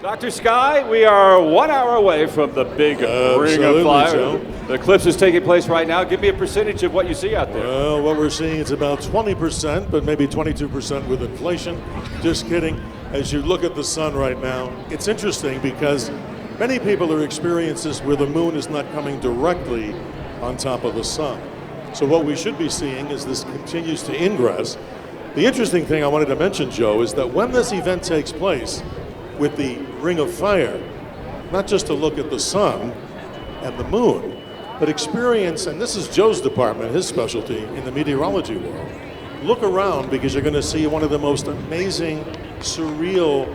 Dr. Sky, we are 1 hour away from the big ring of fire. Joe. The eclipse is taking place right now. Give me a percentage of what you see out there. Well, what we're seeing is about 20%, but maybe 22% with inflation. Just kidding. As you look at the sun right now, it's interesting because many people are experiencing this where the moon is not coming directly on top of the sun. So what we should be seeing is this continues to ingress. The interesting thing I wanted to mention, Joe, is that when this event takes place with the ring of fire, not just to look at the sun and the moon, but experience, and this is Joe's department, his specialty in the meteorology world. Look around because you're going to see one of the most amazing, surreal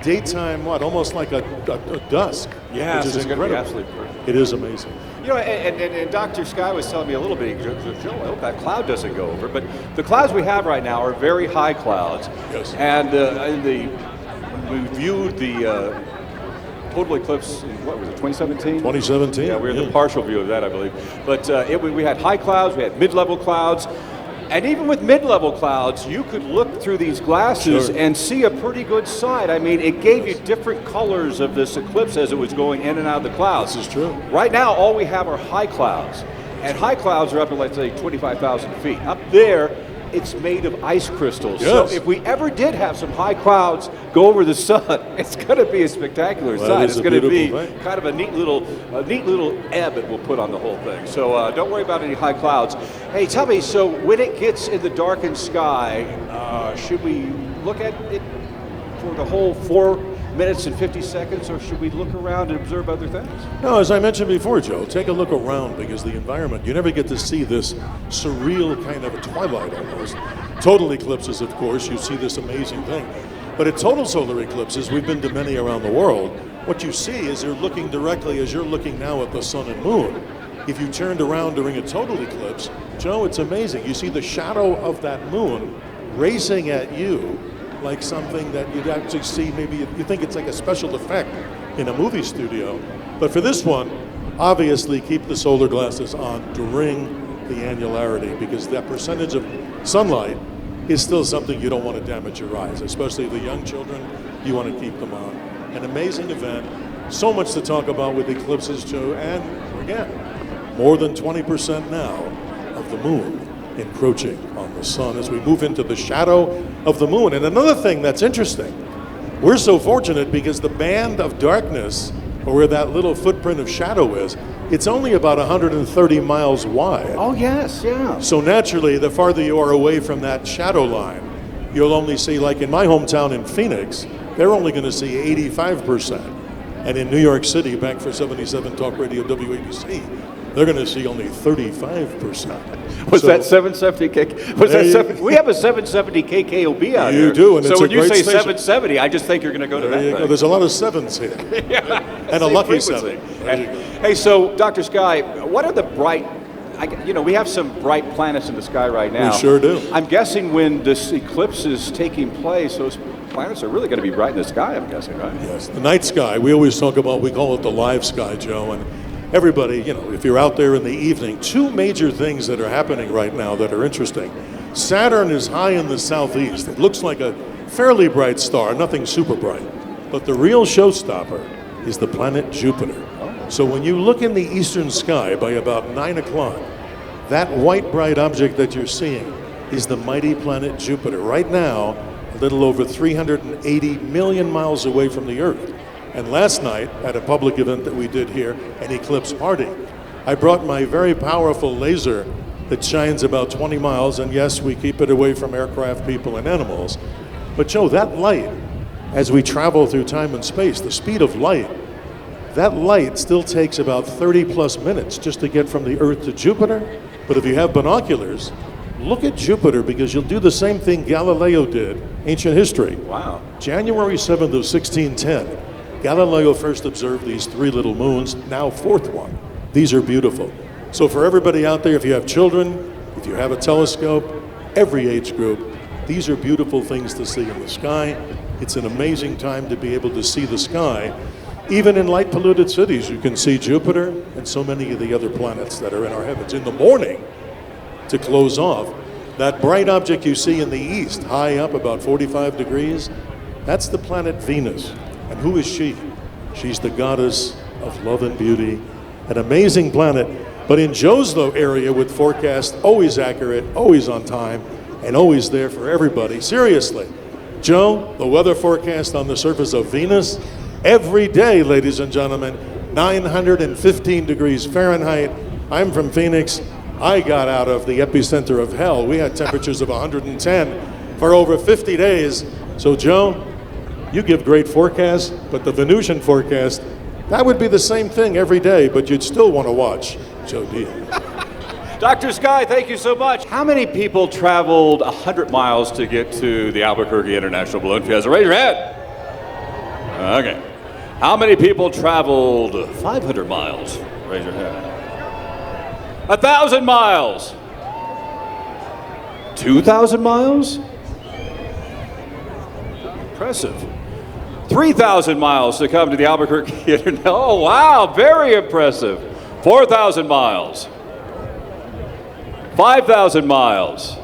daytime, almost like a dusk. Yes, which is it's going to be incredible. absolutely perfect. It is amazing. You know, and Dr. Sky was telling me a little bit, Joe, I hope that cloud doesn't go over, but the clouds we have right now are very high clouds. Yes. And we viewed the total eclipse in, what was it, 2017? 2017. Yeah, we were in the partial view of that, I believe. But we had high clouds, we had mid-level clouds, and even with mid-level clouds, you could look through these glasses and see a pretty good sight. I mean, it gave you different colors of this eclipse as it was going in and out of the clouds. This is true. Right now, all we have are high clouds. And high clouds are up to, let's say, 25,000 feet. Up there, it's made of ice crystals. Yes. So if we ever did have some high clouds go over the sun, it's going to be a spectacular sight. It's going to be kind of a neat little ebb it will put on the whole thing. So don't worry about any high clouds. Hey, tell me, so when it gets in the darkened sky, should we look at it for the whole 4 minutes and 50 seconds, or should we look around and observe other things? No, as I mentioned before, Joe, take a look around because the environment, you never get to see this surreal kind of a twilight almost. Total eclipses, of course, you see this amazing thing. But at total solar eclipses, we've been to many around the world, what you see is you're looking directly as you're looking now at the sun and moon. If you turned around during a total eclipse, Joe, it's amazing. You see the shadow of that moon racing at you like something that you'd actually see, maybe you think it's like a special effect in a movie studio. But for this one, obviously keep the solar glasses on during the annularity because that percentage of sunlight is still something you don't want to damage your eyes, especially the young children, you want to keep them on. An amazing event, so much to talk about with eclipses, Joe, and again, more than 20% now of the moon encroaching on the sun as we move into the shadow of the moon. And another thing that's interesting, we're so fortunate because the band of darkness, or where that little footprint of shadow is, it's only about 130 miles wide. Oh, yes, yeah. So naturally, the farther you are away from that shadow line, you'll only see, like in my hometown in Phoenix, they're only going to see 85%. And in New York City, back for 77 Talk Radio WABC, they're going to see only 35%. Was that 770 KK? We have a 770 KKOB out here. You do, and so it's when a you great say station. 770, I just think you're going to go to There that you go. thing. There's a lot of sevens here. And a lucky Frequency. 7. There you go. Hey, so Dr. Sky, what are the bright, we have some bright planets in the sky right now. We sure do. I'm guessing when this eclipse is taking place, those planets are really going to be bright in the sky, I'm guessing, right? Yes, the night sky, we always talk about, we call it the live sky, Joe, and everybody, if you're out there in the evening, two major things that are happening right now that are interesting. Saturn is high in the southeast. It looks like a fairly bright star, nothing super bright. But the real showstopper is the planet Jupiter. So when you look in the eastern sky by about 9 o'clock, that white bright object that you're seeing is the mighty planet Jupiter. Right now, a little over 380 million miles away from the Earth. And last night, at a public event that we did here, an eclipse party, I brought my very powerful laser that shines about 20 miles, and yes, we keep it away from aircraft, people, and animals. But Joe, that light, as we travel through time and space, the speed of light, that light still takes about 30 plus minutes just to get from the Earth to Jupiter. But if you have binoculars, look at Jupiter because you'll do the same thing Galileo did, ancient history. Wow. January 7th of 1610. Galileo first observed these three little moons, now fourth one. These are beautiful. So for everybody out there, if you have children, if you have a telescope, every age group, these are beautiful things to see in the sky. It's an amazing time to be able to see the sky. Even in light polluted cities, you can see Jupiter and so many of the other planets that are in our heavens. In the morning, to close off, that bright object you see in the east, high up about 45 degrees, that's the planet Venus. And who is she? She's the goddess of love and beauty, an amazing planet. But in Joe's area with forecast, always accurate, always on time, and always there for everybody. Seriously, Joe, the weather forecast on the surface of Venus, every day, ladies and gentlemen, 915 degrees Fahrenheit. I'm from Phoenix. I got out of the epicenter of hell. We had temperatures of 110 for over 50 days. So Joe, you give great forecasts, but the Venusian forecast, that would be the same thing every day, but you'd still want to watch Joe Diaz. Dr. Sky, thank you so much. How many people traveled 100 miles to get to the Albuquerque International Balloon Fiesta? Raise your hand. Okay. How many people traveled 500 miles? Raise your hand. 1,000 miles. 2,000 miles? Impressive. 3,000 miles to come to the Albuquerque International. Oh, wow, very impressive. 4,000 miles. 5,000 miles.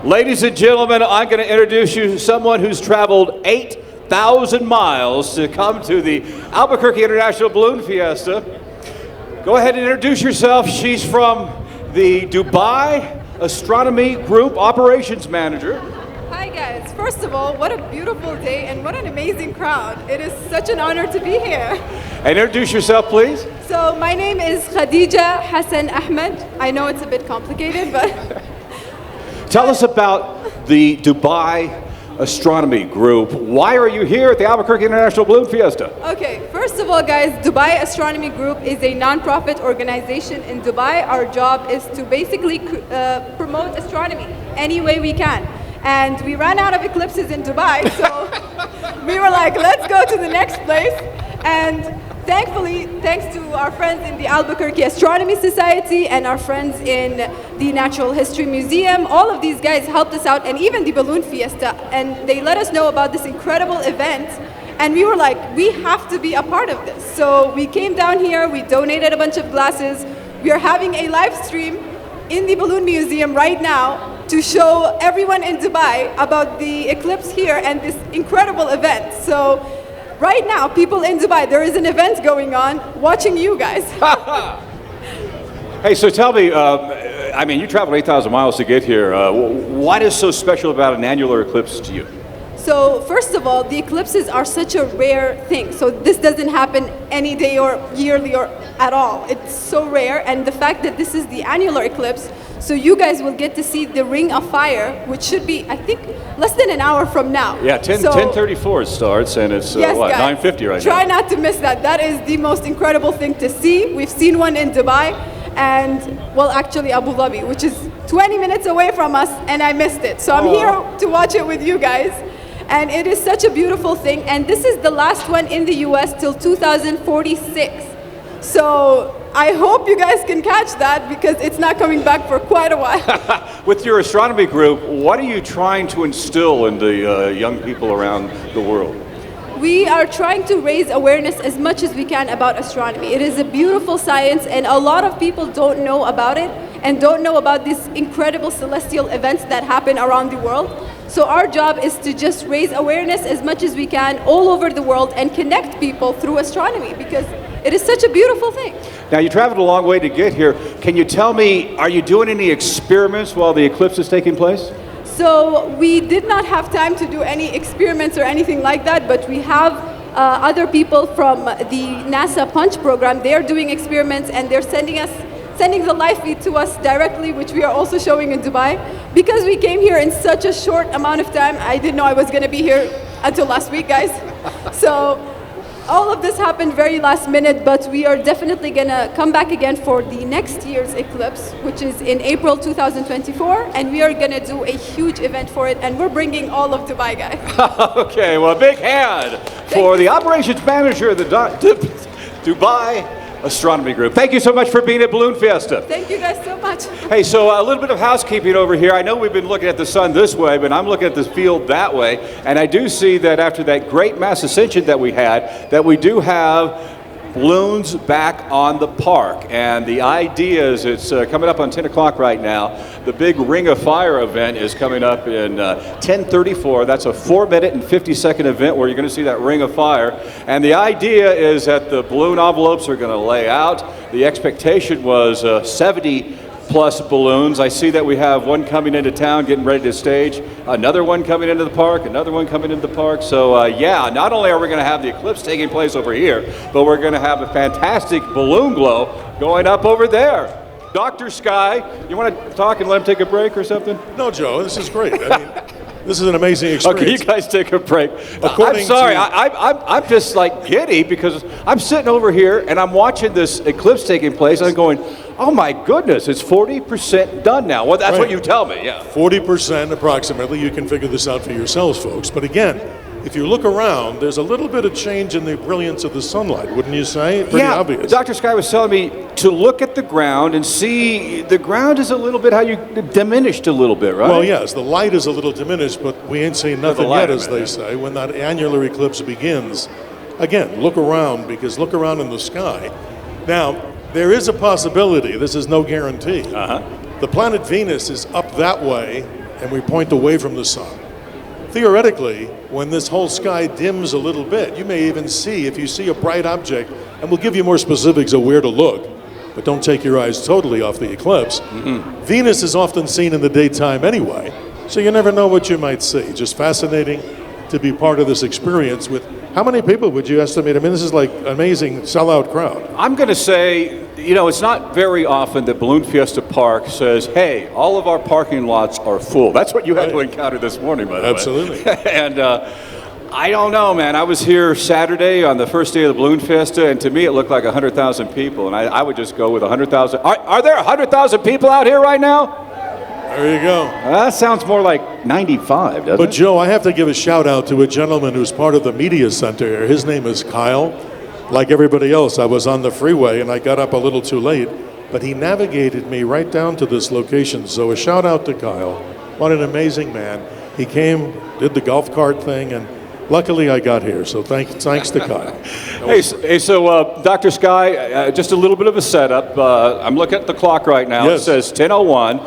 Ladies and gentlemen, I'm going to introduce you to someone who's traveled 8,000 miles to come to the Albuquerque International Balloon Fiesta. Go ahead and introduce yourself. She's from the Dubai Astronomy Group Operations Manager. Hi guys, first of all, what a beautiful day and what an amazing crowd. It is such an honor to be here. And introduce yourself, please. So my name is Khadija Hassan Ahmed. I know it's a bit complicated, but... Tell us about the Dubai Astronomy Group. Why are you here at the Albuquerque International Balloon Fiesta? Okay, first of all guys, Dubai Astronomy Group is a non-profit organization in Dubai. Our job is to basically promote astronomy any way we can. And we ran out of eclipses in Dubai, so we were like, let's go to the next place. And thankfully, thanks to our friends in the Albuquerque Astronomy Society and our friends in the Natural History Museum, all of these guys helped us out, and even the Balloon Fiesta, and they let us know about this incredible event. And we were like, we have to be a part of this. So we came down here, we donated a bunch of glasses. We are having a live stream in the Balloon Museum right now to show everyone in Dubai about the eclipse here and this incredible event. So right now, people in Dubai, there is an event going on watching you guys. Hey, so tell me, I mean, you traveled 8,000 miles to get here. What is so special about an annular eclipse to you? So first of all, the eclipses are such a rare thing. So this doesn't happen any day or yearly or at all. It's so rare. And the fact that this is the annular eclipse, so you guys will get to see the Ring of Fire, which should be, I think, less than an hour from now. Yeah, 10:34 it starts, and it's yes, what, guys, 9:50 right Try now. not to miss that. That is the most incredible thing to see. We've seen one in Dubai, and, well, actually Abu Dhabi, which is 20 minutes away from us, and I missed it. So I'm here to watch it with you guys. And it is such a beautiful thing. And this is the last one in the US till 2046. So I hope you guys can catch that because it's not coming back for quite a while. With your astronomy group, what are you trying to instill in the young people around the world? We are trying to raise awareness as much as we can about astronomy. It is a beautiful science, and a lot of people don't know about it and don't know about these incredible celestial events that happen around the world. So our job is to just raise awareness as much as we can all over the world and connect people through astronomy because it is such a beautiful thing. Now, you traveled a long way to get here. Can you tell me, are you doing any experiments while the eclipse is taking place? So we did not have time to do any experiments or anything like that, but we have other people from the NASA Punch program. They're doing experiments and they're sending the live feed to us directly, which we are also showing in Dubai. Because we came here in such a short amount of time, I didn't know I was gonna be here until last week, guys. So all of this happened very last minute, but we are definitely gonna come back again for the next year's eclipse, which is in April 2024, and we are gonna do a huge event for it, and we're bringing all of Dubai, guys. Okay, well, a big hand for the operations manager of the Dubai Astronomy Group. Thank you so much for being at Balloon Fiesta. Thank you guys so much. Hey, so a little bit of housekeeping over here. I know we've been looking at the sun this way, but I'm looking at the field that way, and I do see that after that great mass ascension that we had, that we do have balloons back on the park. And the idea is it's coming up on 10 o'clock right now. The big Ring of Fire event is coming up in 10:34. That's a 4-minute and 50-second event where you're going to see that Ring of Fire. And the idea is that the balloon envelopes are going to lay out. The expectation was 70 plus balloons. I see that we have one coming into town getting ready to stage, another one coming into the park, another one coming into the park. So yeah, not only are we going to have the Eclipse taking place over here, but we're going to have a fantastic balloon glow going up over there. Dr. Sky, you want to talk and let him take a break or something? No, Joe, this is great. I mean, this is an amazing experience. Okay, you guys take a break. I'm sorry, I'm just like giddy because I'm sitting over here and I'm watching this eclipse taking place and I'm going, oh my goodness, it's 40% done now. Well, that's what you tell me, yeah. 40% approximately. You can figure this out for yourselves, folks. But again, if you look around, there's a little bit of change in the brilliance of the sunlight, wouldn't you say? Pretty obvious. Dr. Sky was telling me to look at the ground and see the ground is a little bit diminished a little bit, right? Well, yes, the light is a little diminished, but we ain't seen nothing yet, as they say. When that annular eclipse begins, again, look around, because look around in the sky. Now, there is a possibility, this is no guarantee. The planet Venus is up that way, and we point away from the sun. Theoretically, when this whole sky dims a little bit, you may even see, if you see a bright object, and we'll give you more specifics of where to look, but don't take your eyes totally off the eclipse. Venus is often seen in the daytime anyway, so you never know what you might see. Just fascinating to be part of this experience with, how many people would you estimate? I mean, this is like an amazing sellout crowd. I'm going to say, you know, it's not very often that Balloon Fiesta Park says, hey, all of our parking lots are full. That's what you had to encounter this morning, by the way. Absolutely. And I don't know, man. I was here Saturday on the first day of the Balloon Fiesta, and to me it looked like 100,000 people, and I would just go with 100,000. Are there 100,000 people out here right now? There you go. That sounds more like 95, doesn't it? But Joe, I have to give a shout out to a gentleman who's part of the media center here. His name is Kyle. Like everybody else, I was on the freeway and I got up a little too late, but he navigated me right down to this location. So a shout out to Kyle. What an amazing man. He came, did the golf cart thing, and luckily I got here. So thanks to Kyle. So Dr. Sky, just a little bit of a setup. I'm looking at the clock right now. Yes. It says 10:01.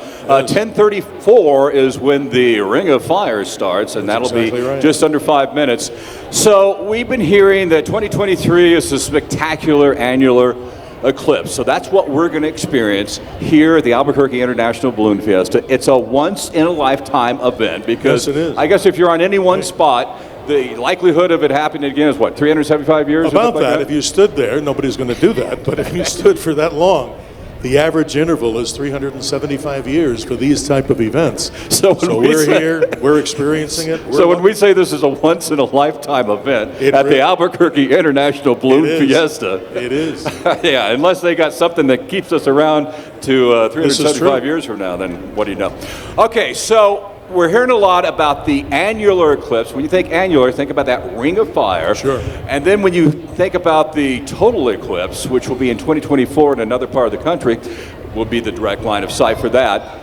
10:34 is when the Ring of Fire starts, and that'll be right. just under 5 minutes. So we've been hearing that 2023 is a spectacular annular eclipse. So that's what we're going to experience here at the Albuquerque International Balloon Fiesta. It's a once-in-a-lifetime event because Yes, it is. I guess if you're on any one spot, the likelihood of it happening again is what, 375 years? About or that, if you stood there, nobody's going to do that, but if you stood for that long, the average interval is 375 years for these type of events. So we're here, we're experiencing it. So when we say this is a once-in-a-lifetime event at the Albuquerque International Balloon Fiesta. It is. Yeah, unless they got something that keeps us around to 375 years from now, then what do you know? Okay, so we're hearing a lot about the annular eclipse. When you think annular, think about that Ring of Fire. Sure. And then when you think about the total eclipse, which will be in 2024 in another part of the country, will be the direct line of sight for that.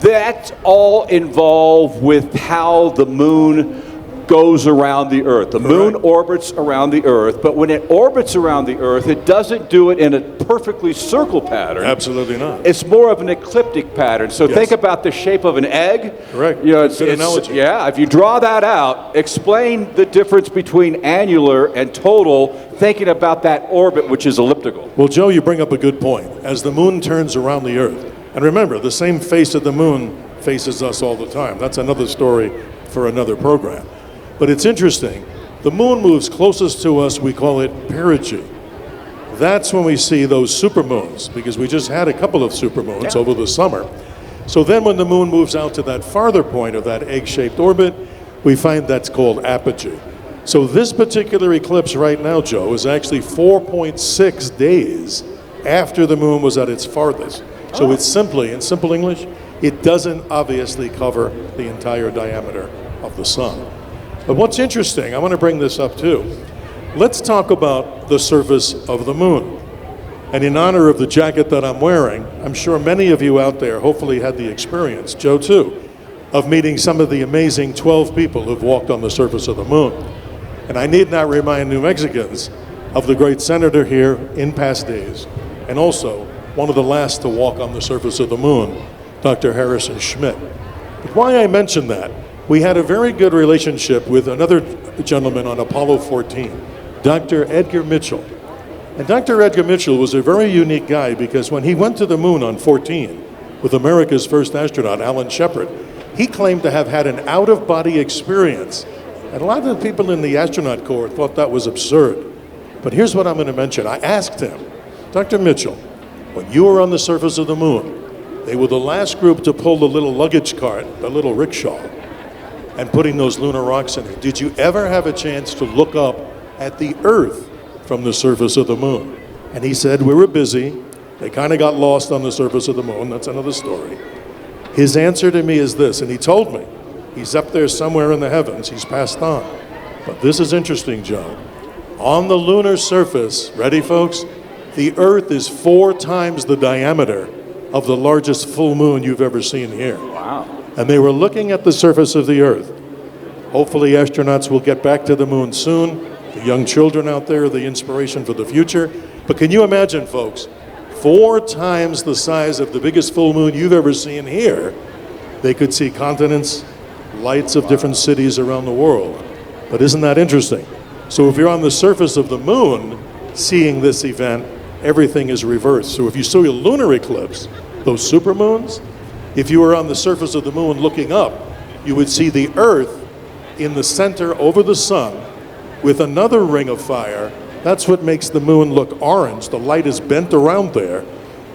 That's all involved with how the moon goes around the Earth. The moon orbits around the Earth, but when it orbits around the Earth, it doesn't do it in a perfectly circle pattern. Absolutely not. It's more of an ecliptic pattern. So think about the shape of an egg. Correct. You know, Good analogy. Yeah, if you draw that out, explain the difference between annular and total, thinking about that orbit, which is elliptical. Well, Joe, you bring up a good point. As the moon turns around the Earth, and remember, the same face of the moon faces us all the time. That's another story for another program. But it's interesting. The moon moves closest to us, we call it perigee. That's when we see those supermoons, because we just had a couple of supermoons over the summer. So then when the moon moves out to that farther point of that egg-shaped orbit, we find that's called apogee. So this particular eclipse right now, Joe, is actually 4.6 days after the moon was at its farthest. So it's simply, in simple English, it doesn't obviously cover the entire diameter of the sun. But what's interesting, I want to bring this up too. Let's talk about the surface of the moon. And in honor of the jacket that I'm wearing, I'm sure many of you out there hopefully had the experience, Joe too, of meeting some of the amazing 12 people who've walked on the surface of the moon. And I need not remind New Mexicans of the great senator here in past days, and also one of the last to walk on the surface of the moon, Dr. Harrison Schmitt. But why I mention that, we had a very good relationship with another gentleman on Apollo 14, Dr. Edgar Mitchell. And Dr. Edgar Mitchell was a very unique guy because when he went to the moon on 14 with America's first astronaut, Alan Shepard, he claimed to have had an out-of-body experience. And a lot of the people in the astronaut corps thought that was absurd. But here's what I'm going to mention. I asked him, Dr. Mitchell, when you were on the surface of the moon, they were the last group to pull the little luggage cart, the little rickshaw, and putting those lunar rocks in it. Did you ever have a chance to look up at the Earth from the surface of the moon? And he said, we were busy. They kind of got lost on the surface of the moon. That's another story. His answer to me is this, and he told me, he's up there somewhere in the heavens, he's passed on. But this is interesting, Joe. On the lunar surface, ready folks, the Earth is 4 times the diameter of the largest full moon you've ever seen here. Wow. And they were looking at the surface of the Earth. Hopefully astronauts will get back to the moon soon. The young children out there are the inspiration for the future. But can you imagine, folks, 4 times the size of the biggest full moon you've ever seen here, they could see continents, lights of different cities around the world. But isn't that interesting? So if you're on the surface of the moon seeing this event, everything is reversed. So if you saw a lunar eclipse, those supermoons, if you were on the surface of the moon looking up, you would see the Earth in the center over the sun with another ring of fire. That's what makes the moon look orange. The light is bent around there.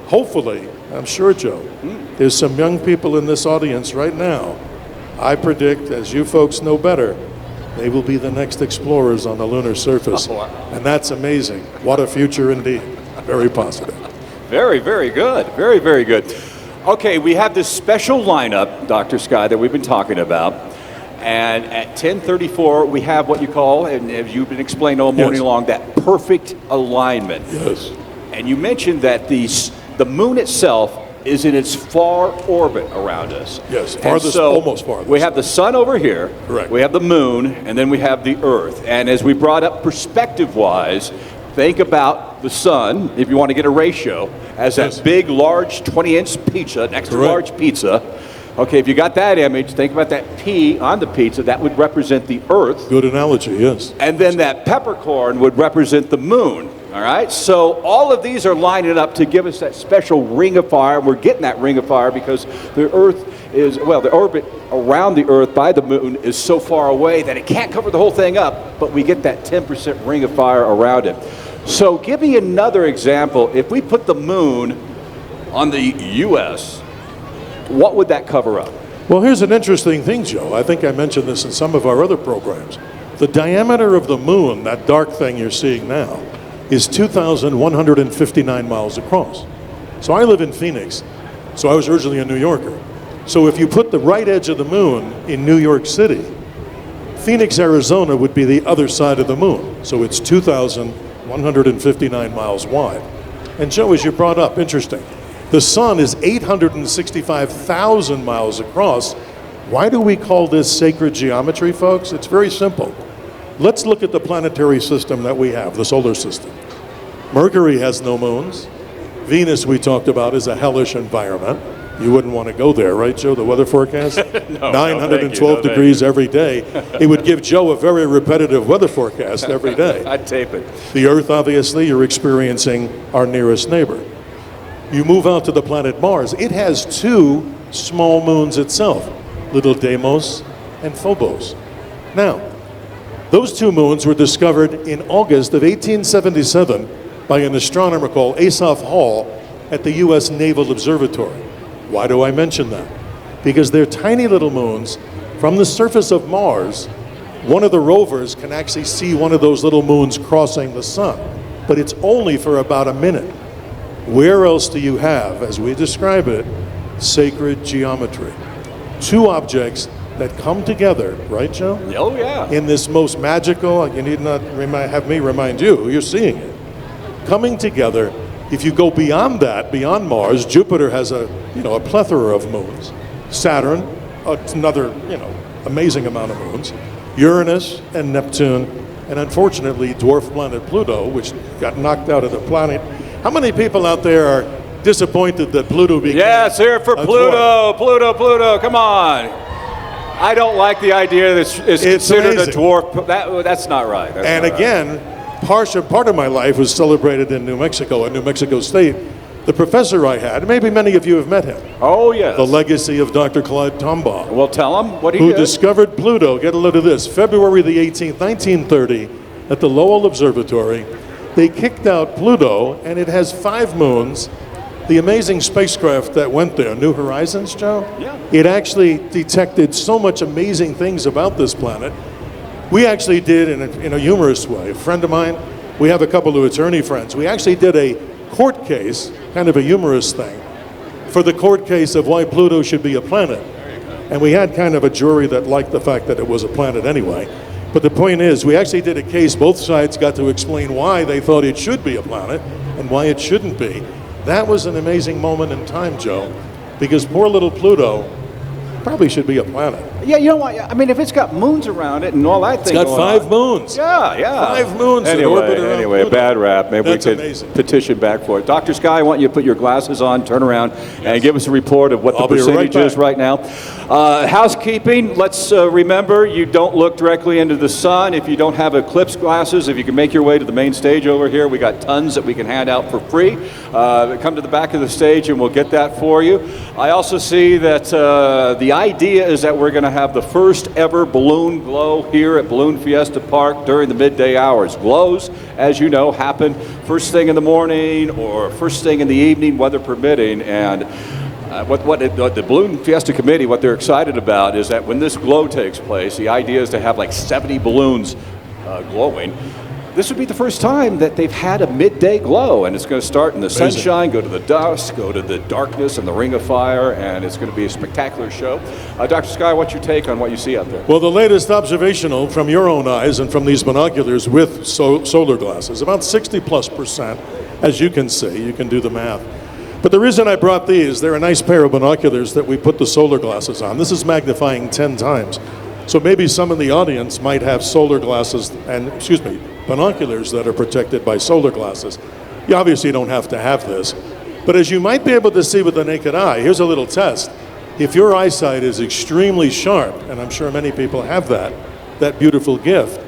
Hopefully, I'm sure, Joe, there's some young people in this audience right now. I predict, as you folks know better, they will be the next explorers on the lunar surface. Oh, wow. And that's amazing. What a future indeed. Very positive. Very, very good. Very, very good. Okay, we have this special lineup, Dr. Sky, that we've been talking about. And at 10:34, we have what you call, and as you've been explaining all morning long, that perfect alignment. Yes. And you mentioned that the moon itself is in its far orbit around us. Yes, And farthest, so almost farthest. we have the sun over here. Correct. We have the moon, and then we have the Earth. And as we brought up perspective-wise, think about the sun, if you want to get a ratio, as Yes. that big, large 20-inch pizza, an extra Correct. large pizza. Okay, if you got that image, think about that P on the pizza. That would represent the Earth. Good analogy, yes. And then that peppercorn would represent the moon. All right, so all of these are lining up to give us that special ring of fire. We're getting that ring of fire because the Earth is, well, the orbit around the Earth by the moon is so far away that it can't cover the whole thing up, but we get that 10% ring of fire around it. So give me another example. If we put the moon on the U.S., what would that cover up? Well, here's an interesting thing, Joe. I think I mentioned this in some of our other programs. The diameter of the moon, that dark thing you're seeing now, is 2,159 miles across. So I live in Phoenix, so I was originally a New Yorker. So if you put the right edge of the moon in New York City, Phoenix, Arizona would be the other side of the moon. So it's 2,159 miles wide. And Joe, as you brought up, interesting, the sun is 865,000 miles across. Why do we call this sacred geometry, folks? It's very simple. Let's look at the planetary system that we have, the solar system. Mercury has no moons. Venus, we talked about, is a hellish environment. You wouldn't want to go there, right, Joe? The weather forecast? No, 912 degrees every day. It would give Joe a very repetitive weather forecast every day. I'd tape it. The Earth, obviously, you're experiencing our nearest neighbor. You move out to the planet Mars. It has 2 small moons itself, little Deimos and Phobos. Now, those 2 moons were discovered in August of 1877 by an astronomer called Asaph Hall at the U.S. Naval Observatory. Why do I mention that? Because they're tiny little moons. From the surface of Mars, one of the rovers can actually see one of those little moons crossing the sun, but it's only for about a minute. Where else do you have, as we describe it, sacred geometry? 2 objects that come together, right, Joe? Oh, yeah. In this most magical, you need not have me remind you, you're seeing it. Coming together, if you go beyond that, beyond Mars, Jupiter has a plethora of moons. Saturn, another, amazing amount of moons. Uranus and Neptune, and unfortunately dwarf planet Pluto, which got knocked out of the planet. How many people out there are disappointed that Pluto became Yes, here for Pluto, Pluto, come on. I don't like the idea that it's considered amazing. a dwarf. That's not right. That's And not again, part of my life was celebrated in New Mexico, in New Mexico State. The professor I had, maybe many of you have met him. Oh, yes. The legacy of Dr. Clyde Tombaugh. Well, tell him what he who did. discovered Pluto. Get a load of this. February the 18th, 1930, at the Lowell Observatory, they kicked out Pluto, and it has 5 moons. The amazing spacecraft that went there, New Horizons, Joe? Yeah. It actually detected so much amazing things about this planet. We actually did, in a humorous way, a friend of mine, we have a couple of attorney friends, we actually did a court case, kind of a humorous thing, for the court case of why Pluto should be a planet. And we had kind of a jury that liked the fact that it was a planet anyway. But the point is, we actually did a case, both sides got to explain why they thought it should be a planet and why it shouldn't be. That was an amazing moment in time, Joe, because poor little Pluto probably should be a planet. Yeah, you know what? I mean, if it's got moons around it and all that thing It's got going 5 on. moons. Yeah. 5 moons that orbit around Anyway, a Pluto. bad rap. Maybe That's we could amazing. petition back for it. Dr. Sky, I want you to put your glasses on, turn around, and give us a report of what I'll the be right percentage is back. right now. Housekeeping, let's remember, you don't look directly into the sun. If you don't have Eclipse glasses, if you can make your way to the main stage over here, we got tons that we can hand out for free. Come to the back of the stage and we'll get that for you. I also see that the idea is that we're going to have the first ever balloon glow here at Balloon Fiesta Park during the midday hours. Glows, as you know, happen first thing in the morning or first thing in the evening, weather permitting. And what the Balloon Fiesta Committee, what they're excited about is that when this glow takes place, the idea is to have like 70 balloons glowing. This would be the first time that they've had a midday glow, and it's going to start in the sunshine, go to the dusk, go to the darkness and the ring of fire, and it's going to be a spectacular show. Dr. Sky, what's your take on what you see out there? Well, the latest observational from your own eyes and from these binoculars with solar glasses, about 60+%, as you can see. You can do the math. But the reason I brought these, they're a nice pair of binoculars that we put the solar glasses on. This is magnifying 10 times. So maybe some in the audience might have solar glasses and, binoculars that are protected by solar glasses. You obviously don't have to have this. But as you might be able to see with the naked eye, here's a little test. If your eyesight is extremely sharp, and I'm sure many people have that beautiful gift,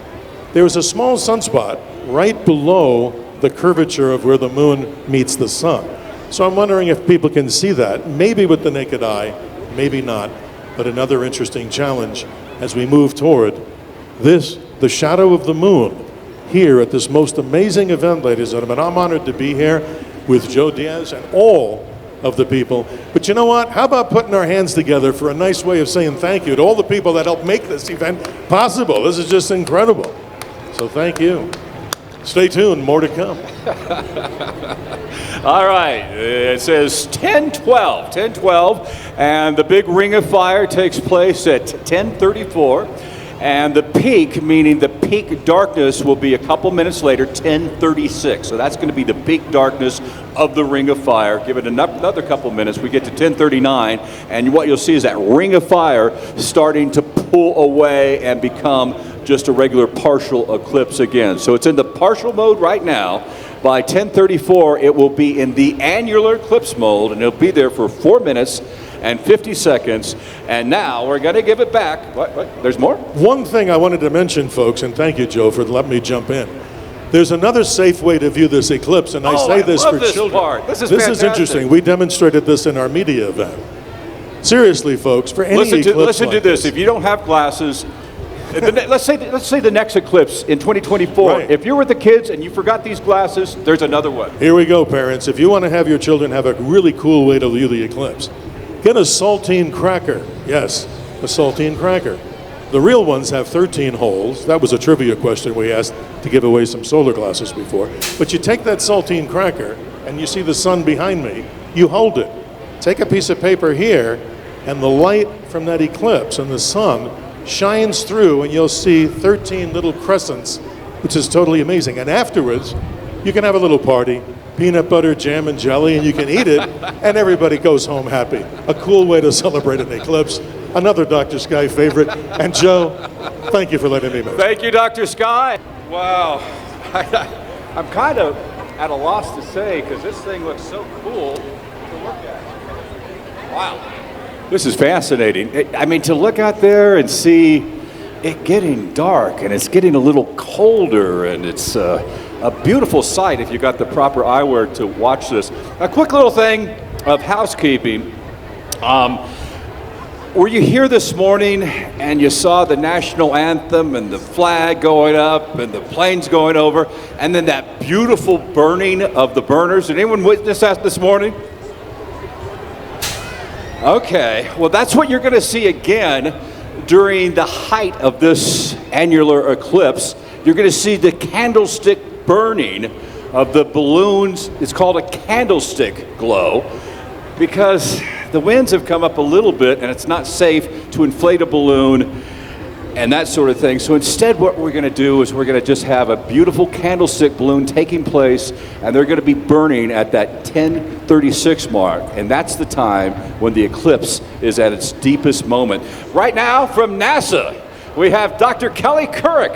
there's a small sunspot right below the curvature of where the moon meets the sun. So I'm wondering if people can see that, maybe with the naked eye, maybe not, but another interesting challenge as we move toward this, the shadow of the moon, here at this most amazing event, ladies and gentlemen. I'm honored to be here with Joe Diaz and all of the people. But you know what? How about putting our hands together for a nice way of saying thank you to all the people that helped make this event possible. This is just incredible. So thank you. Stay tuned, more to come. All right, it says 10:12, and the big ring of fire takes place at 10:34, and the peak, meaning the peak darkness, will be a couple minutes later, 10:36. So that's going to be the peak darkness of the ring of fire. Give it another couple minutes, we get to 10:39, and what you'll see is that ring of fire starting to pull away and become just a regular partial eclipse again. So it's in the partial mode right now. By 10:34, it will be in the annular eclipse mode, and it'll be there for 4 minutes and 50 seconds. And now we're going to give it back. What? There's more? One thing I wanted to mention, folks, and thank you, Joe, for letting me jump in. There's another safe way to view this eclipse, and I say this love for this children. part. This is This is fantastic. interesting. We demonstrated this in our media event. Seriously, folks, for any eclipse Listen like to this. If you don't have glasses, let's say the next eclipse in 2024. Right. If you're with the kids and you forgot these glasses, there's another one. Here we go, parents. If you want to have your children have a really cool way to view the eclipse, get a saltine cracker. Yes, a saltine cracker. The real ones have 13 holes. That was a trivia question we asked to give away some solar glasses before. But you take that saltine cracker, and you see the sun behind me, you hold it. Take a piece of paper here, and the light from that eclipse and the sun shines through, and you'll see 13 little crescents, which is totally amazing. And afterwards, you can have a little party, peanut butter, jam, and jelly, and you can eat it, and everybody goes home happy. A cool way to celebrate an eclipse. Another Dr. Sky favorite. And Joe, thank you for letting me know. Thank you, Dr. Sky. Wow. I'm kind of at a loss to say because this thing looks so cool to look at. Wow. This is fascinating. I mean, to look out there and see it getting dark and it's getting a little colder and it's a beautiful sight if you got the proper eyewear to watch this. A quick little thing of housekeeping. Were you here this morning and you saw the national anthem and the flag going up and the planes going over and then that beautiful burning of the burners? Did anyone witness that this morning? Okay, well that's what you're going to see again during the height of this annular eclipse. You're going to see the candlestick burning of the balloons. It's called a candlestick glow because the winds have come up a little bit and it's not safe to inflate a balloon and that sort of thing. So instead what we're going to do is we're going to just have a beautiful candlestick balloon taking place and they're going to be burning at that 10:36 mark, and that's the time when the eclipse is at its deepest moment. Right now from NASA we have Dr. Kelly Couric.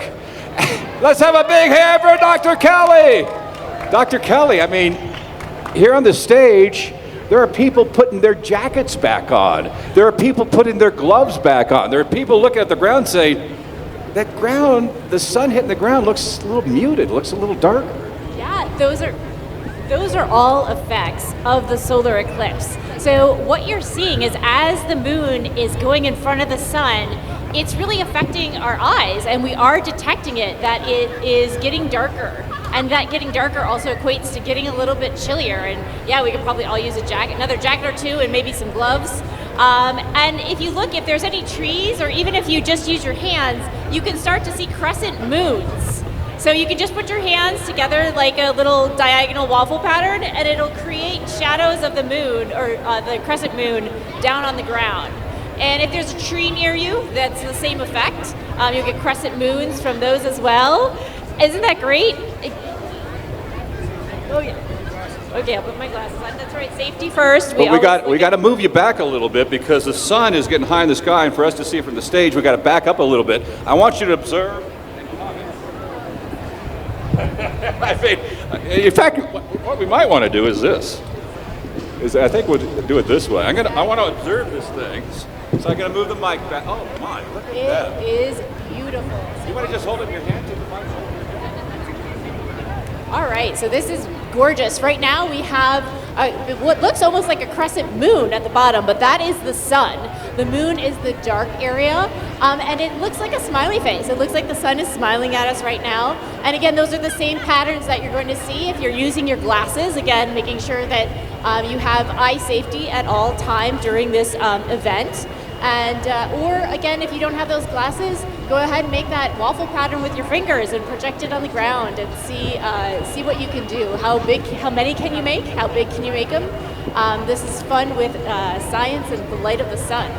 Let's have a big hand for Dr. Kelly. Dr. Kelly, I mean, here on the stage there are people putting their jackets back on. There are people putting their gloves back on. There are people looking at the ground saying, that ground, the sun hitting the ground looks a little muted, looks a little darker. Yeah, those are all effects of the solar eclipse. So what you're seeing is as the moon is going in front of the sun, it's really affecting our eyes, and we are detecting it, that it is getting darker. And that getting darker also equates to getting a little bit chillier. And yeah, we could probably all use a jacket, another jacket or two, and maybe some gloves. And if you look, if there's any trees, or even if you just use your hands, you can start to see crescent moons. So you can just put your hands together like a little diagonal waffle pattern, and it'll create shadows of the moon, or the crescent moon, down on the ground. And if there's a tree near you, that's the same effect. You'll get crescent moons from those as well. Isn't that great? Oh yeah. Okay, I'll put my glasses on. That's right, safety first. We got to move you back a little bit because the sun is getting high in the sky, and for us to see it from the stage, we got to back up a little bit. I want you to observe and comment. I mean, in fact, what we might want to do is this. I think we'll do it this way. I want to observe this thing. So I'm going to move the mic back. Oh my, look at that. It is beautiful. You want to just hold it in your hand? Take the mic. All right, so this is gorgeous. Right now we have what looks almost like a crescent moon at the bottom, but that is the sun. The moon is the dark area, and it looks like a smiley face. It looks like the sun is smiling at us right now. And again, those are the same patterns that you're going to see if you're using your glasses. Again, making sure that you have eye safety at all time during this event. And or again, if you don't have those glasses, go ahead and make that waffle pattern with your fingers and project it on the ground and see what you can do. How many can you make? How big can you make them? This is fun with science and the light of the sun.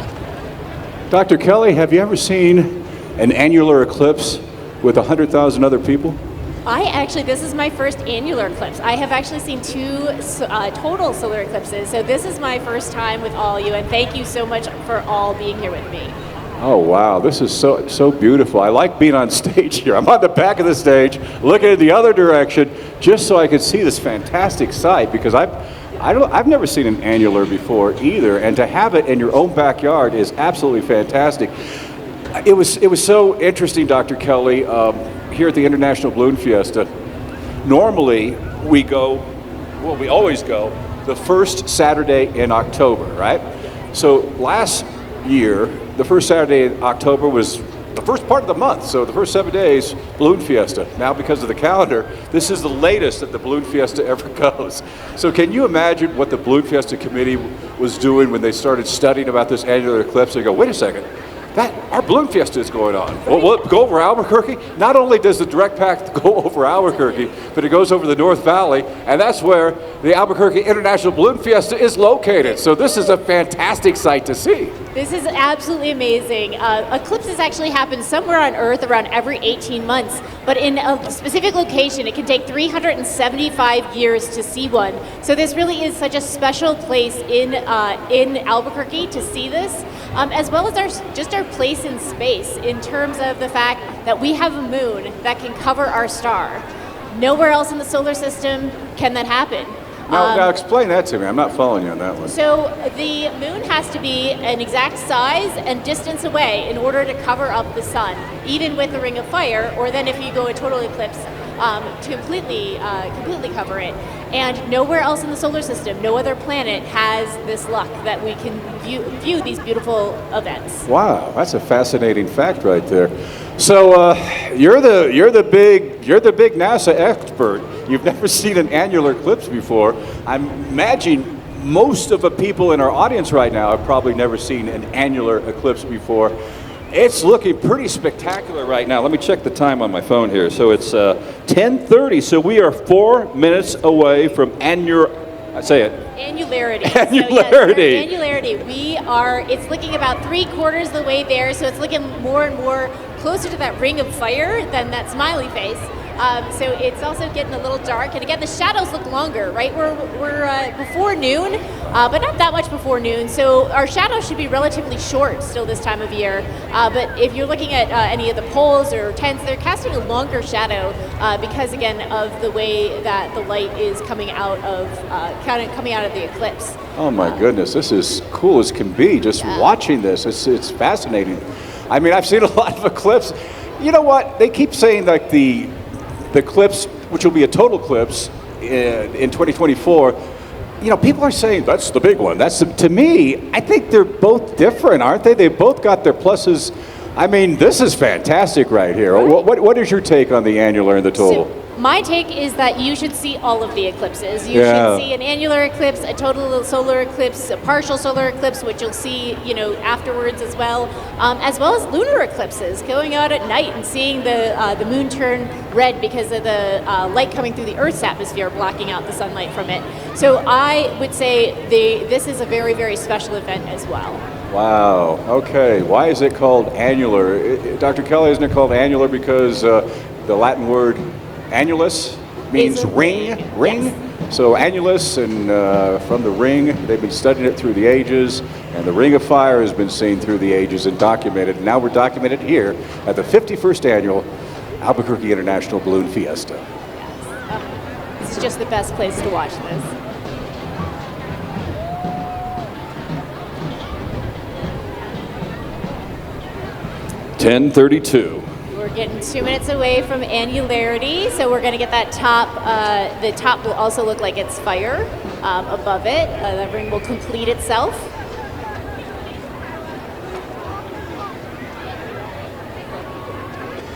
Dr. Kelly, have you ever seen an annular eclipse with 100,000 other people? This is my first annular eclipse. I have actually seen two total solar eclipses, so this is my first time with all of you, and thank you so much for all being here with me. Oh wow, this is so beautiful. I like being on stage here. I'm on the back of the stage, looking in the other direction, just so I could see this fantastic sight, because I've never seen an annular before either, and to have it in your own backyard is absolutely fantastic. It was so interesting, Dr. Kelly. Here at the International Balloon Fiesta, normally we always go the first Saturday in October, right? So last year, the first Saturday in October was the first part of the month, so the first 7 days, Balloon Fiesta. Now, because of the calendar, this is the latest that the Balloon Fiesta ever goes. So can you imagine what the Balloon Fiesta committee was doing when they started studying about this annular eclipse? They go, wait a second, our Balloon Fiesta is going on. Well, will it go over Albuquerque? Not only does the direct path go over Albuquerque, but it goes over the North Valley, and that's where the Albuquerque International Balloon Fiesta is located. So this is a fantastic sight to see. This is absolutely amazing. Eclipses actually happen somewhere on Earth around every 18 months, but in a specific location, it can take 375 years to see one. So this really is such a special place in Albuquerque to see this, as well as our place in space in terms of the fact that we have a moon that can cover our star. Nowhere else in the solar system can that happen. Now explain that to me. I'm not following you on that one. So the moon has to be an exact size and distance away in order to cover up the sun, even with the ring of fire, or then if you go a total eclipse, to completely cover it. And nowhere else in the solar system, no other planet has this luck that we can view these beautiful events. Wow, that's a fascinating fact right there. So you're the big NASA expert. You've never seen an annular eclipse before. I imagine most of the people in our audience right now have probably never seen an annular eclipse before. It's looking pretty spectacular right now. Let me check the time on my phone here. So it's 10:30. So we are 4 minutes away from say it. Annularity. Annularity. So annularity. It's looking about 3/4 of the way there, so it's looking more and more closer to that ring of fire than that smiley face. So it's also getting a little dark, and again, the shadows look longer, right? We're before noon, but not that much before noon, so our shadows should be relatively short still this time of year. But if you're looking at any of the poles or tents, they're casting a longer shadow because, again, of the way that the light is coming out of the eclipse. Oh my goodness, this is cool as can be. Just watching this, it's fascinating. I mean, I've seen a lot of eclipses. You know what? They keep saying like the eclipse, which will be a total eclipse in 2024, you know, people are saying that's the big one. To me, I think they're both different, aren't they? They've both got their pluses. I mean, this is fantastic right here. Right. What is your take on the annular and the total? So my take is that you should see all of the eclipses. You should see an annular eclipse, a total solar eclipse, a partial solar eclipse, which you'll see, afterwards as well as lunar eclipses, going out at night and seeing the moon turn red because of the light coming through the Earth's atmosphere, blocking out the sunlight from it. So I would say this is a very, very special event as well. Wow. Okay. Why is it called annular? Dr. Kelly, isn't it called annular because the Latin word annulus means ring? Yes. So annulus, and from the ring, they've been studying it through the ages, and the ring of fire has been seen through the ages and documented. And now we're documented here at the 51st annual Albuquerque International Balloon Fiesta. This is just the best place to watch this. (10:32). We're getting 2 minutes away from annularity, so we're going to get that top. The top will also look like it's fire above it. The ring will complete itself.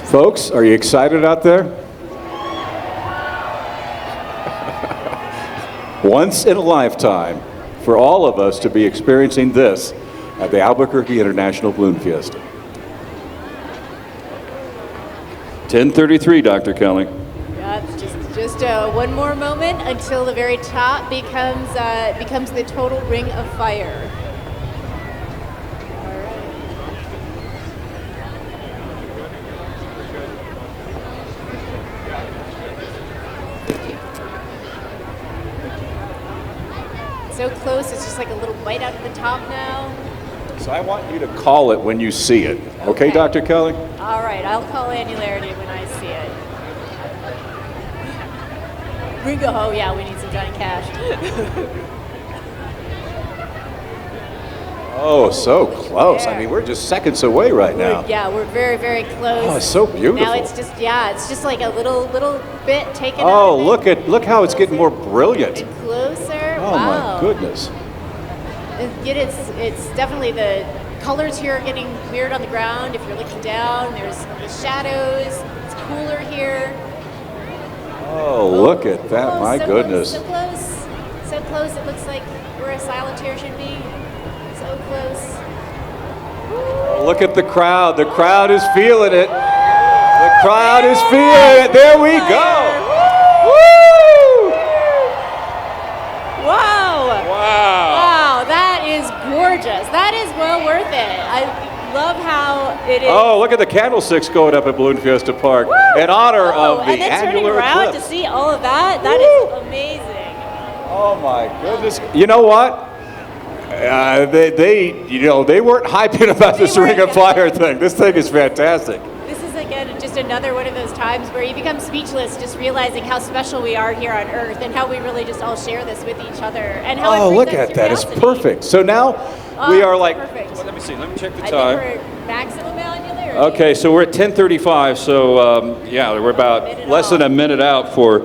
Folks, are you excited out there? Once in a lifetime for all of us to be experiencing this at the Albuquerque International Balloon Fiesta. 10:33, Dr. Kelly. Yeah, just one more moment until the very top becomes the total ring of fire. All right. So close, it's just like a little bite out of the top now. So I want you to call it when you see it. Okay, Dr. Kelly? All right, I'll call annularity when I see it. Ringo, oh yeah, we need some Johnny Cash. Oh, so close. Yeah. I mean, we're just seconds away right now. We're very, very close. Oh, it's so beautiful. Now it's just like a little bit taken out. Oh, look how it's getting more brilliant. And closer. Oh, wow. my goodness. It's definitely the colors here are getting weird on the ground. If you're looking down, there's the shadows. It's cooler here. Oh, look at that. My goodness. So close. It looks like where a solitaire should be. So close. Oh, look at the crowd. The crowd is feeling it. The crowd is feeling it. There we go. Woo! Wow. Wow. Wow, that is gorgeous. That is well worth it. Oh, look at the candlesticks going up at Balloon Fiesta Park in honor of the and then turning annular around eclipse. to see all of that. That is amazing. Oh my goodness! You know what? They weren't hyping about this Ring of Fire thing. This thing is fantastic. This is again just another one of those times where you become speechless, just realizing how special we are here on Earth and how we really just all share this with each other and how. Oh, it look brings at that! It's curiosity. perfect. So now we are like. Perfect. Well, let me see. Let me check the I time. think we're maximum annularity. Okay, so we're at 10:35. So yeah, we're about less than a minute out for.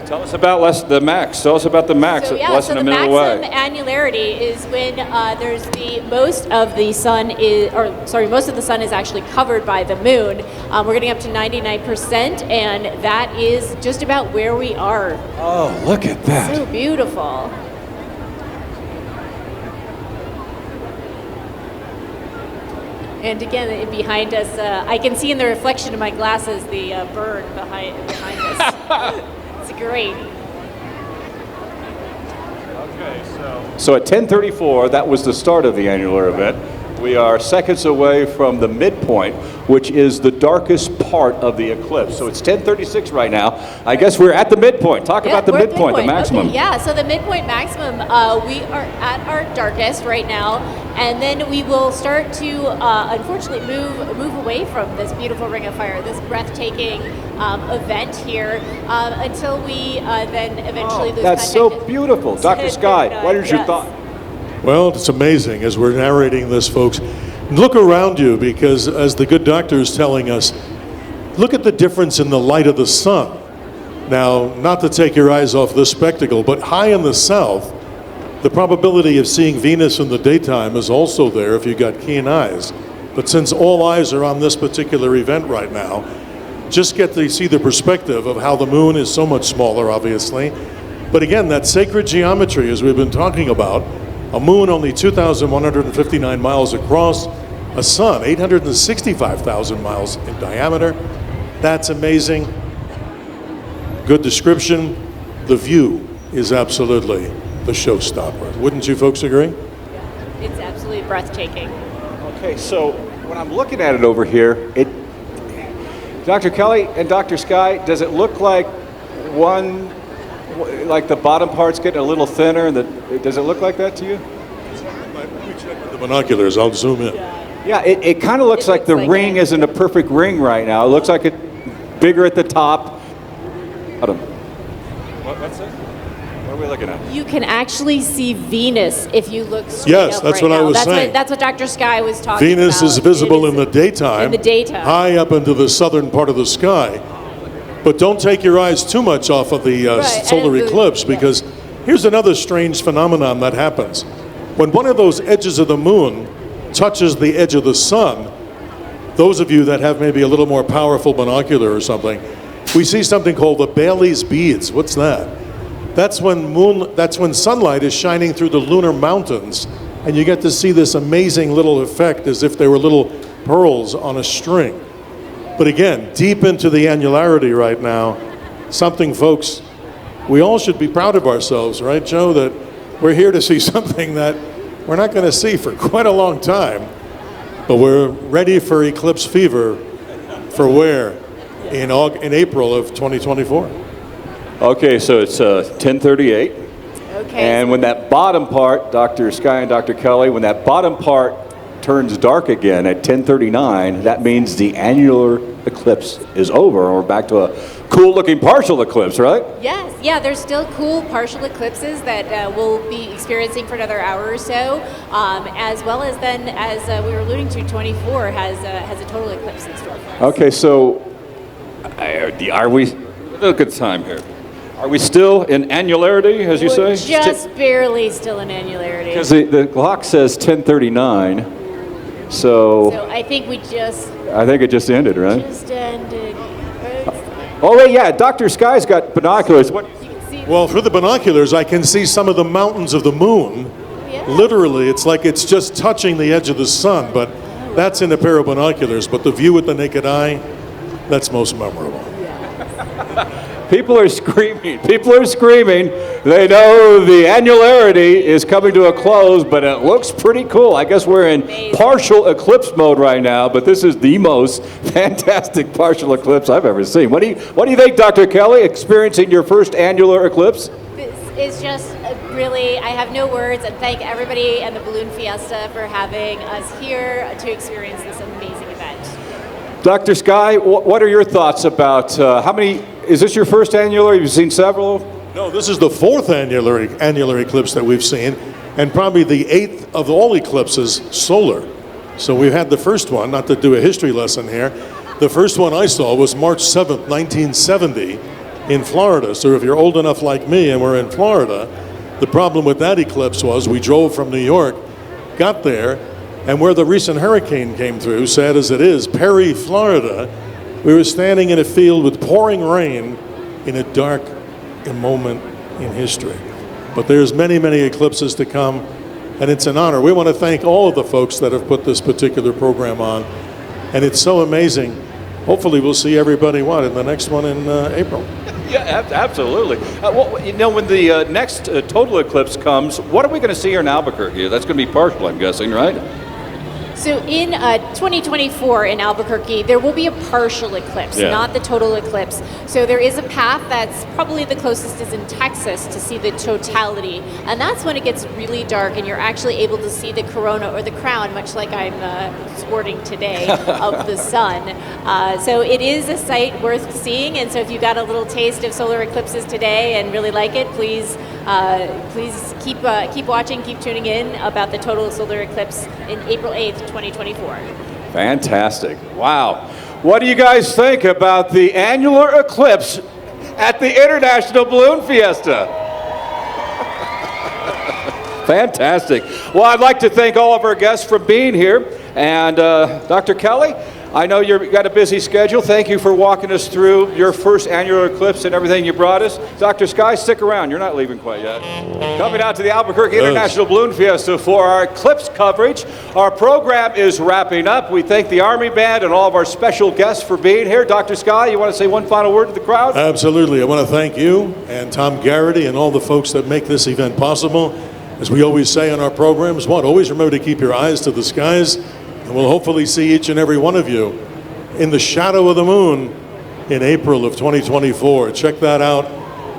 Tell us about the max. Tell us about the max. So, Less than a minute maximum away. annularity is when there's most of the sun is actually covered by the moon. We're getting up to 99%, and that is just about where we are. Oh, look at that! So beautiful. And again, behind us, I can see in the reflection of my glasses the bird behind us. It's great. Okay, so at 10:34, that was the start of the annular event. We are seconds away from the midpoint, which is the darkest part of the eclipse. So it's 10:36 right now. I guess we're at the midpoint. Talk about the we're at midpoint, the maximum. Okay, yeah, so the midpoint maximum, we are at our darkest right now, and then we will start to, unfortunately, move away from this beautiful Ring of Fire, this breathtaking event here, until we then eventually lose That's contact. so beautiful. Dr. Sky, what is your Yes. thought? Well, it's amazing as we're narrating this, folks. Look around you, because as the good doctor is telling us, look at the difference in the light of the sun. Now, not to take your eyes off this spectacle, but high in the south, the probability of seeing Venus in the daytime is also there if you got keen eyes. But since all eyes are on this particular event right now, just get to see the perspective of how the moon is so much smaller, obviously. But again, that sacred geometry, as we've been talking about, a moon only 2,159 miles across, a sun 865,000 miles in diameter. That's amazing. Good description. The view is absolutely the showstopper. Wouldn't you folks agree? It's absolutely breathtaking. Okay, so when I'm looking at it over here, Dr. Kelly and Dr. Sky, does it look like like the bottom part's getting a little thinner? Does it look like that to you? Let me check with the binoculars. I'll zoom in. Yeah, it kind of looks like the like ring it. isn't a perfect ring right now. It looks like it's bigger at the top. Bottom. What's it? What are we looking at? You can actually see Venus if you look straight Yes, up that's right what I now. was saying. That's what Dr. Sky was talking about. Venus is visible in the daytime. In the daytime. High up into the southern part of the sky. But don't take your eyes too much off of the solar and eclipse, because here's another strange phenomenon that happens. When one of those edges of the moon touches the edge of the sun, those of you that have maybe a little more powerful binocular or something, we see something called the Bailey's beads. What's that? That's when sunlight is shining through the lunar mountains, and you get to see this amazing little effect as if they were little pearls on a string. But again, deep into the annularity right now, something, folks, we all should be proud of ourselves, right, Joe, that we're here to see something that we're not going to see for quite a long time, but we're ready for eclipse fever for where? In April of 2024. Okay, so it's 10:38. Okay. And when that bottom part, Dr. Sky and Dr. Kelly, when that bottom part turns dark again at 10:39, that means the annular eclipse is over, and we're back to a cool-looking partial eclipse, right? Yes, yeah, there's still cool partial eclipses that we'll be experiencing for another hour or so, as well as then, as we were alluding to, 24 has a total eclipse in store for us. Okay, so are we, look at the time here. Are we still in annularity, as you We're say? just barely still in annularity. Because the clock says 10:39, so I think we I think it just ended, right? just ended. Oh, wait, yeah, Dr. Sky's got binoculars. What? You can see. Well, through the binoculars, I can see some of the mountains of the moon. Yeah. Literally, it's like it's just touching the edge of the sun, but that's in a pair of binoculars. But the view with the naked eye, that's most memorable. People are screaming. People are screaming. They know the annularity is coming to a close, but it looks pretty cool. I guess we're in partial eclipse mode right now, but this is the most fantastic partial eclipse I've ever seen. What do you think, Dr. Kelly, experiencing your first annular eclipse? This is just really, I have no words, and thank everybody and the Balloon Fiesta for having us here to experience this amazing event. Dr. Sky, what are your thoughts about how many? Is this your first annular? You've seen several? No, this is the fourth annular eclipse that we've seen, and probably the eighth of all eclipses solar. So we've had the first one, not to do a history lesson here, the first one I saw was March 7th, 1970 in Florida. So if you're old enough like me and we're in Florida, the problem with that eclipse was we drove from New York, got there, and where the recent hurricane came through, sad as it is, Perry, Florida, we were standing in a field with pouring rain in a dark moment in history. But there's many, many eclipses to come, and it's an honor. We want to thank all of the folks that have put this particular program on, and it's so amazing. Hopefully we'll see everybody, in the next one in April. Yeah, absolutely. When the next total eclipse comes, what are we going to see here in Albuquerque? That's going to be partial, I'm guessing, right? So in 2024 in Albuquerque, there will be a partial eclipse, not the total eclipse. So there is a path that's probably the closest is in Texas to see the totality. And that's when it gets really dark and you're actually able to see the corona or the crown, much like I'm sporting today, of the sun. So it is a sight worth seeing. And so if you got a little taste of solar eclipses today and really like it, please keep watching, keep tuning in about the total solar eclipse in April 8th, 2024. Fantastic. Wow. What do you guys think about the annular eclipse at the International Balloon Fiesta? Fantastic. Well, I'd like to thank all of our guests for being here. And Dr. Kelly, I know you've got a busy schedule. Thank you for walking us through your first annular eclipse and everything you brought us. Dr. Sky, stick around. You're not leaving quite yet. Coming out to the Albuquerque International Balloon Fiesta for our eclipse coverage. Our program is wrapping up. We thank the Army Band and all of our special guests for being here. Dr. Sky, you want to say one final word to the crowd? Absolutely. I want to thank you and Tom Garrity and all the folks that make this event possible. As we always say on our programs, always remember to keep your eyes to the skies. And we'll hopefully see each and every one of you in the shadow of the moon in April of 2024. Check that out.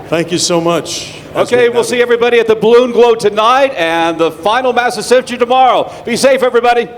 Thank you so much. Okay, we'll see everybody at the Balloon Glow tonight and the final Mass Ascension tomorrow. Be safe, everybody.